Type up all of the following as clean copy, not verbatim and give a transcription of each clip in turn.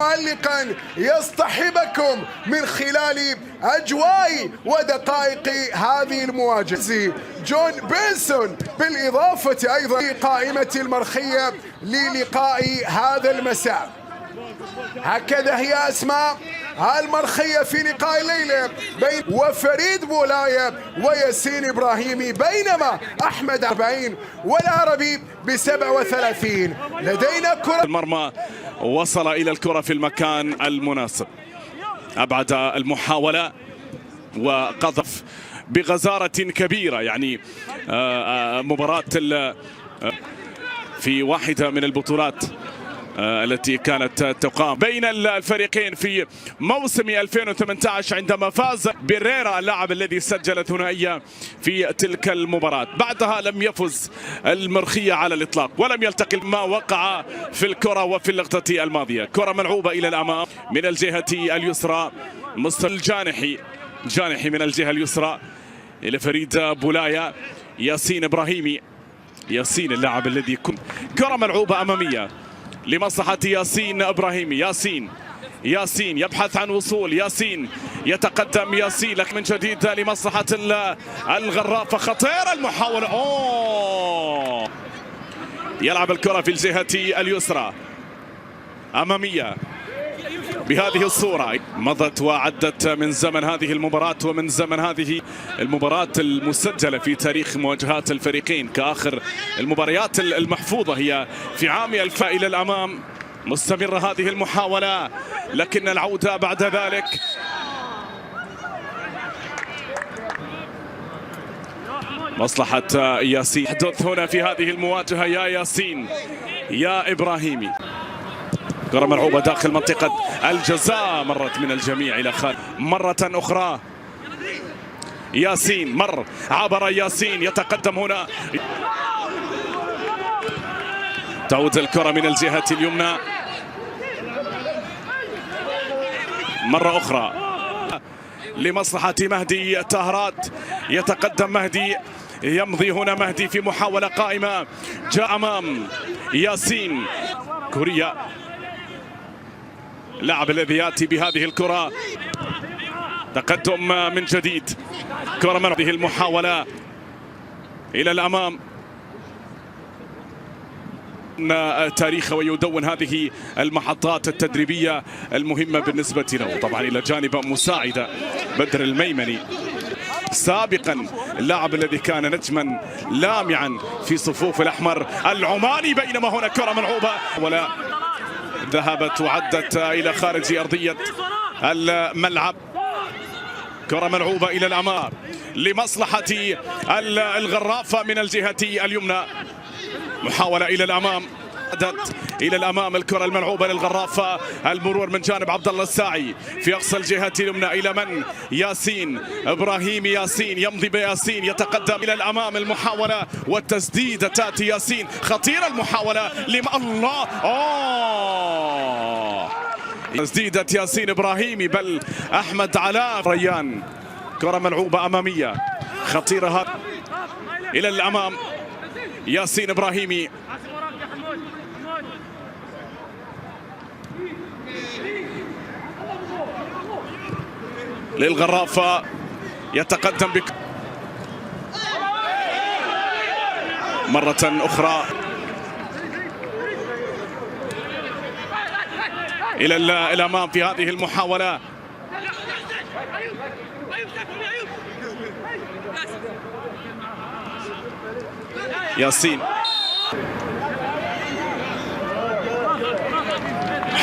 معلقا يصطحبكم من خلال أجواء ودقائق هذه المواجهة. جون بينسون بالإضافة أيضا لقائمة المرخية للقاء هذا المساء. هكذا هي أسماء المرخية في لقاء الليلة بين وفريد بولاية وياسين إبراهيمي، بينما أحمد 40 والعربي ب37. لدينا كرة المرمى، وصل إلى الكرة في المكان المناسب، أبعد المحاولة وقذف بغزارة كبيرة. يعني مباراة في واحدة من البطولات التي كانت تقام بين الفريقين في موسم 2018 عندما فاز بيريرا اللاعب الذي سجل ثنائية في تلك المباراة. بعدها لم يفز المرخية على الإطلاق ولم يلتقي ما وقع في الكرة وفي اللقطة الماضية. كرة ملعوبة إلى الأمام من الجهة اليسرى، الجانحي من الجهة اليسرى إلى فريد بولاية. ياسين إبراهيمي، ياسين اللاعب الذي كرة ملعوبة أمامية لمصلحة ياسين إبراهيمي. ياسين يبحث عن وصول، ياسين يتقدم، ياسين لك من جديد لمصلحة الغرافة. خطيرة المحاولة، يلعب الكرة في الجهة اليسرى أمامية بهذه الصورة. مضت وعدت من زمن هذه المباراة ومن زمن هذه المباراة المسجلة في تاريخ مواجهات الفريقين كآخر المباريات المحفوظة هي في عام 2000. إلى الأمام مستمرة هذه المحاولة، لكن العودة بعد ذلك. مصلحة ياسين يحدث هنا في هذه المواجهة. يا ياسين يا إبراهيمي، كرة ملعوبة داخل منطقة الجزاء، مرت من الجميع إلى خارج مرة أخرى. ياسين عبر ياسين، يتقدم هنا، تعود الكرة من الجهة اليمنى مرة أخرى لمصلحة مهدي طهرات. يتقدم مهدي، يمضي هنا مهدي في محاولة قائمة، جاء أمام ياسين. كوريا اللاعب الذي يأتي بهذه الكرة، تقدم من جديد. كرة من هذه المحاولة إلى الأمام، تاريخه ويدون هذه المحطات التدريبية المهمة بالنسبة له. طبعا إلى جانب مساعدة بدر الميمني سابقا، اللاعب الذي كان نجما لامعا في صفوف الأحمر العماني. بينما هنا كرة ملعوبة ولا ذهبت وعدت إلى خارج أرضية الملعب. كرة ملعوبة إلى الأمام لمصلحة الغرافة من الجهة اليمنى. محاولة إلى الأمام، عدت إلى الأمام الكرة الملعوبة للغرافة. المرور من جانب عبد الله الساعي في أقصى الجهة اليمنى إلى من؟ ياسين إبراهيمي. ياسين يمضي بياسين، يتقدم إلى الأمام. المحاولة والتسديدة تأتي ياسين، خطيرة المحاولة الله. تسديدة ياسين إبراهيمي، بل أحمد علاء ريان. كرة ملعوبة أمامية خطيرة إلى الأمام. ياسين إبراهيمي للغرافة، يتقدم مرة أخرى إلى الأمام في هذه المحاولة. ياسين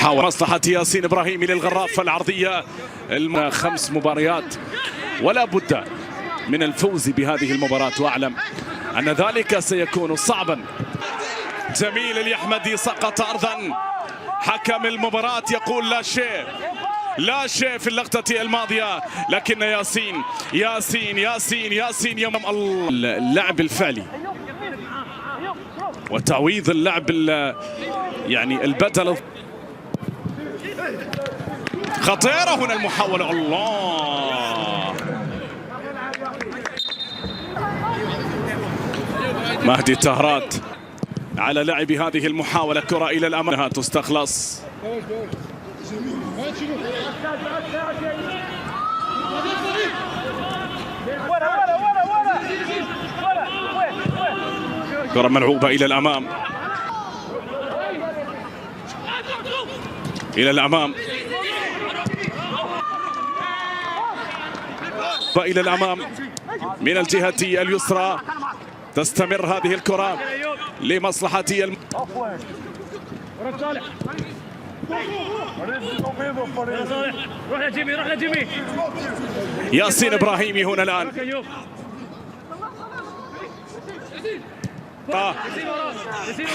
حاول مصلحة ياسين إبراهيمي للغرافة العرضية. 5 مباريات ولا بد من الفوز بهذه المباراة، وأعلم أن ذلك سيكون صعبا. جميل اليحمدي سقط أرضا، حكم المباراة يقول لا شيء في اللقطة الماضية، لكن ياسين يوم اللعب الفعلي وتعويض اللعب يعني البدل. خطيرة هنا المحاولة، الله. مهدي طهرات على لعب هذه المحاولة. كرة إلى الأمام تستخلص كرة ملعوبة إلى الأمام، إلى الأمام، إلى الأمام من الجهة اليسرى. تستمر هذه الكرة لمصلحة ياسين إبراهيمي هنا الآن.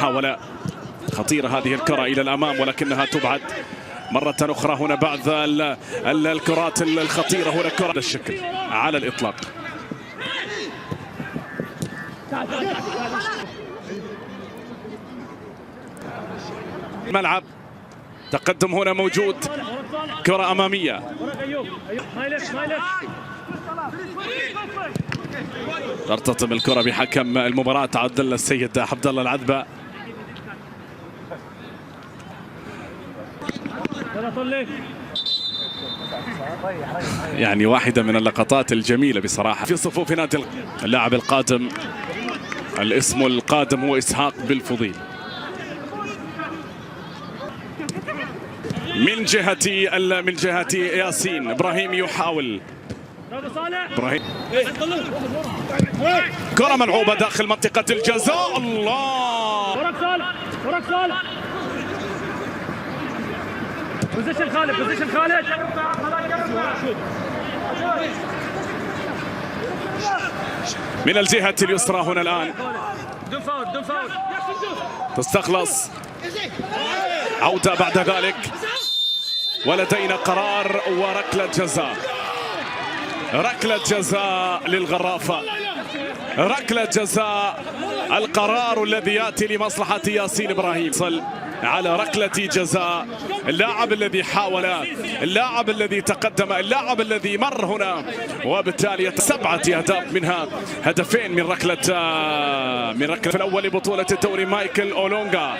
حاول خطيرة هذه الكرة إلى الأمام ولكنها تبعد مرة أخرى. هنا بعض الكرات الخطيرة، هنا كرة الشكل على الإطلاق. الملعب تقدم هنا موجود، كرة أمامية. ترتطم الكرة بحكم المباراة عبد الله السيد عبد الله العذبة. يعني واحدة من اللقطات الجميلة بصراحة في صفوف نادي. اللاعب القادم، الاسم القادم هو إسحاق بالفضيل. من جهة ياسين إبراهيم يحاول. إبراهيم كرة ملعوبة داخل منطقة الجزاء. الله، وراك صالح. بوزيشن خالد. من الجهة اليسرى هنا الآن بدون فاول. تستخلص، عودة بعد ذلك، ولدينا قرار وركلة جزاء. ركلة جزاء للغرافة، ركلة جزاء. القرار الذي يأتي لمصلحة ياسين إبراهيم يصل على ركلة جزاء. اللاعب الذي حاول، اللاعب الذي تقدم، اللاعب الذي مر هنا، وبالتالي 7 أهداف منها هدفين من ركلة في الأول لبطولة الدوري مايكل أولونغا.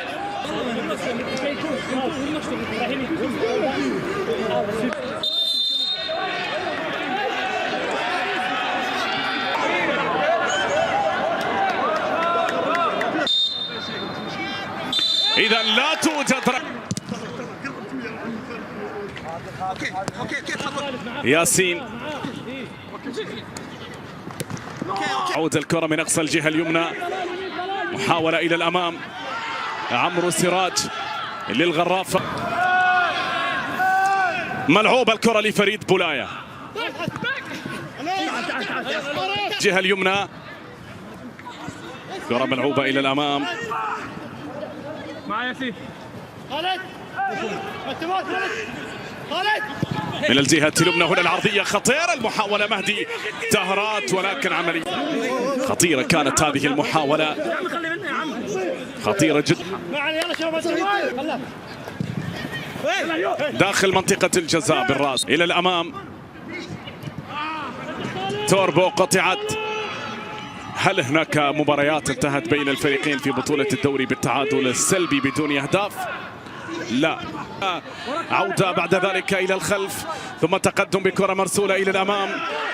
إذا لا توجد ياسين. عود الكرة من أقصى الجهة اليمنى، محاولة إلى الأمام. عمرو سراج للغرافة، ملعوبة الكرة لفريد بولاية. الجهة اليمنى، كرة ملعوبة إلى الأمام. من الجهة اليمنى هنا العرضية خطيرة، المحاولة مهدي تهرات، ولكن عملية خطيرة كانت هذه المحاولة، خطيرة جدا داخل منطقة الجزاء بالراس. إلى الأمام، توربو قطعت. هل هناك مباريات انتهت بين الفريقين في بطولة الدوري بالتعادل السلبي بدون أهداف؟ لا. عودة بعد ذلك إلى الخلف، ثم تقدم بكرة مرسولة إلى الأمام.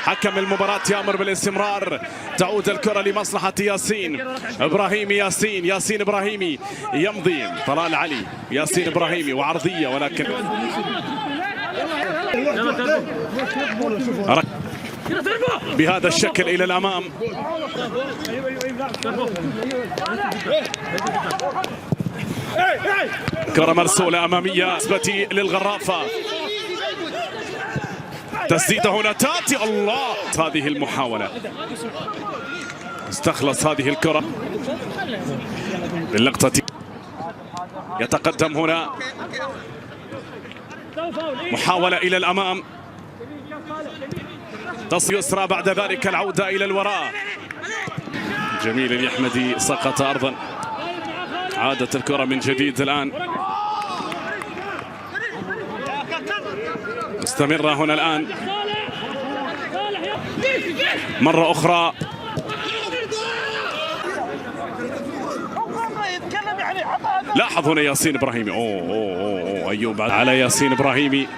حكم المباراة يأمر بالاستمرار. تعود الكرة لمصلحة ياسين إبراهيمي. ياسين إبراهيمي يمضي. طلال علي، ياسين إبراهيمي وعرضية، ولكن بهذا الشكل إلى الأمام. كرة مرسولة أمامية نسبة للغرافة. تسديدة هنا تأتي. الله، هذه المحاولة استخلص هذه الكرة باللقطة. يتقدم هنا، محاولة إلى الأمام، تصل يسرى، بعد ذلك العودة إلى الوراء. جميل اليحمدي سقط أرضا. عادت الكرة من جديد الآن، مستمرة هنا الآن مرة أخرى. لاحظ هنا ياسين ابراهيمي. أوه ايوب على ياسين ابراهيمي.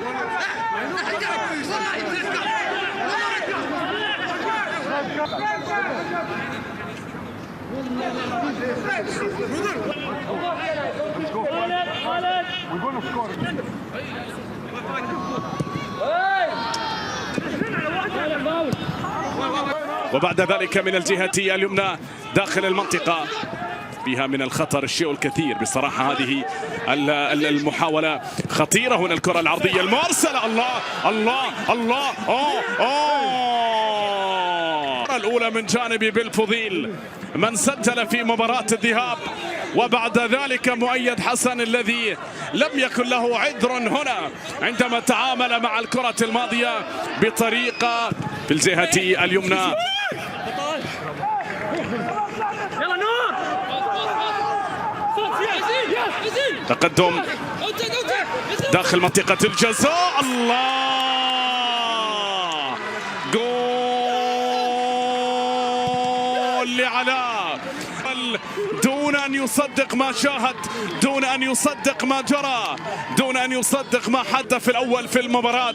وبعد ذلك من الجهة اليمنى داخل المنطقة فيها من الخطر الشيء الكثير بصراحة. هذه المحاولة خطيرة. هنا الكرة العرضية المرسلة. الله الأولى من جانب بالفضيل من سجل في مباراة الذهاب، وبعد ذلك مؤيد حسن الذي لم يكن له عذر هنا عندما تعامل مع الكرة الماضية بطريقة في الجهة اليمنى. تقدم داخل منطقة الجزاء. الله، جول لعلاء دون أن يصدق ما شاهد، دون أن يصدق ما جرى، دون أن يصدق ما حدث في الأول في المباراة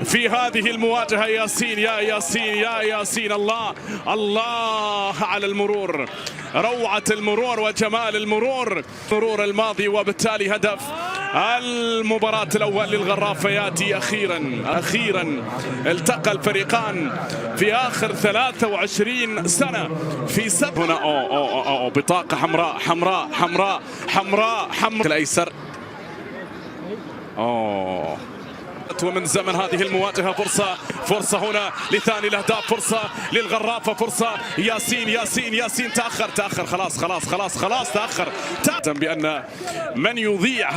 في هذه المواجهة. ياسين يا ياسين يا ياسين، الله على المرور، روعة المرور وجمال المرور الماضي، وبالتالي هدف المباراة الأول للغرافة يأتي أخيرا التقى الفريقان في آخر 23 سنة في هنا بطاقة حمراء الأيسر. ومن زمن هذه المواجهة فرصة هنا لثاني الأهداف، فرصة للغرافة، فرصة ياسين تأخر خلاص تأخر بأن من يضيع